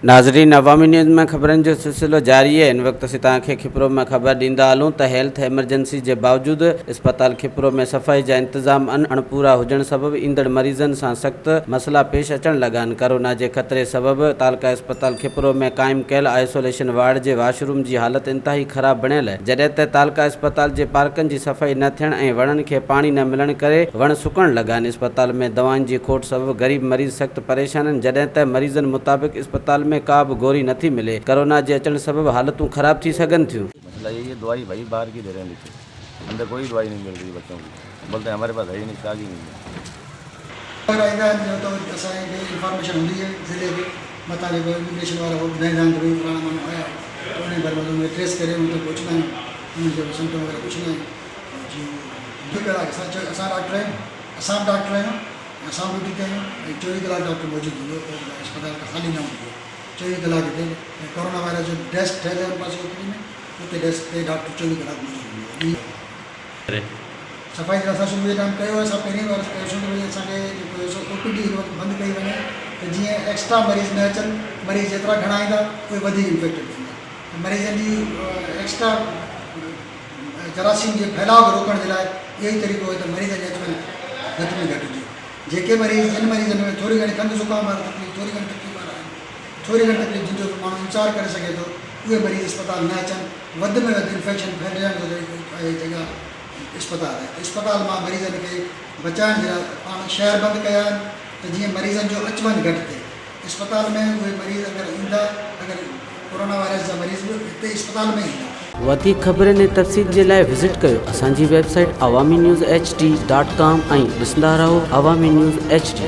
नाज़रीन, अवामी न्यूज़ में ख़बरनि जो सिलसिलो जारी है। इन वक्त असीं तव्हांखे खिपरो में ख़बर ॾींदा हलूं त हेल्थ एमरजेंसी जे बावजूदि इस्पताल खिपरो में सफ़ाई जा इंतज़ाम अणपूरा हुजण सबबि ईंदड़ मरीज़नि सां सख़्त मसला पेश अचण लॻा आहिनि। कोरोना जे ख़तरे सबबि तालका इस्पताल खिपरो में क़ाइमु कयल आइसोलेशन वार्ड जे वॉशरूम जी हालत इंतिहाई ख़राब बणियल आहे। जॾहिं त तालका इस्पताल जे पार्कनि जी सफ़ाई न थियण ऐं वणनि खे पाणी न मिलण करे वण सुकण लॻा आहिनि। इस्पताल में दवाउनि जी खोट सबबि ग़रीब मरीज़ सख़्त परेशान आहिनि। जॾहिं त मरीज़नि मुताबिक़ इस्पताल में का बि गोरी नथी मिले। कोरोना जे अचण सबबि हालतूं ख़राब थी सघनि थियूं। मसला ये दवाई भाई बाहर की दे रहे हैं नीचे, अंदर कोई दवाई नहीं मिल रही बच्चों की। बोलते हैं हमारे पास है ही नहीं, स्टॉक ही नहीं है। इंफॉर्मेशन होती है जिले के बता इमिग्रेशन वाला वो ध्यान तो पुराना मन आया तो उन्हें बर्बाद में ट्रेस करें उनको पूछना है उनके सिम्टम वगैरह पूछना है जी। असा डॉक्टर हैं, असाम डॉक्टर हैं, असाम ड्यूटी के हैं, 24 कलाक डॉक्टर मौजूद हुए अस्पताल का खाली ना हुए 24 कलाक थे। कोरोना वायरस जो डेस्क है हमारे पास में उतने डेस्क पे डॉक्टर 24 कलाक मौजूद हुए। सफ़ाई जो असां सुबुह टाइम कयो असां पहिरीं बार शुरू में असांखे OPD बंदि कई वञे त जीअं एक्स्ट्रा मरीज़ न अचनि। मरीज़ जेतिरा घणा ईंदा उहे वधीक इन्फेक्टेड थींदा। मरीज़नि जी एक्स्ट्रा जरासीम जे फैलाव खे रोकण जे लाइ इहो ई तरीक़ो आहे त मरीज़नि जी अचवञ घटि में घटि हुजे। जेके मरीज़ जिन मरीज़नि में थोरी घणी खंघि ज़ुकाम वारी तकलीफ़ थोरी घणी तकलीफ़ वारा आहिनि, थोरी घणी तकलीफ़ जिन जो माण्हू वीचार करे सघे थो उहे मरीज़ अस्पताल न अचनि। वधि में वधि इन्फेक्शन फैलण जो जॻह अस्पताल है। अस्पताल में मरीज़न के बचाने जे लाइ पाण शहर बंदि कया आहिनि त जीअं मरीज़नि जो अचु वञु घटि थिए। अस्पताल में उहे मरीज़ अगरि ईंदा, अगरि कोरोना वायरस जा मरीज़ बि हिते अस्पताल में ईंदा। वधीक ख़बरनि ऐं तफ़सील जे लाइ विज़िट कयो असांजी वेबसाइट awamiNewsHD.com ऐं ॾिसंदा रहो अवामी न्यूज़ HD।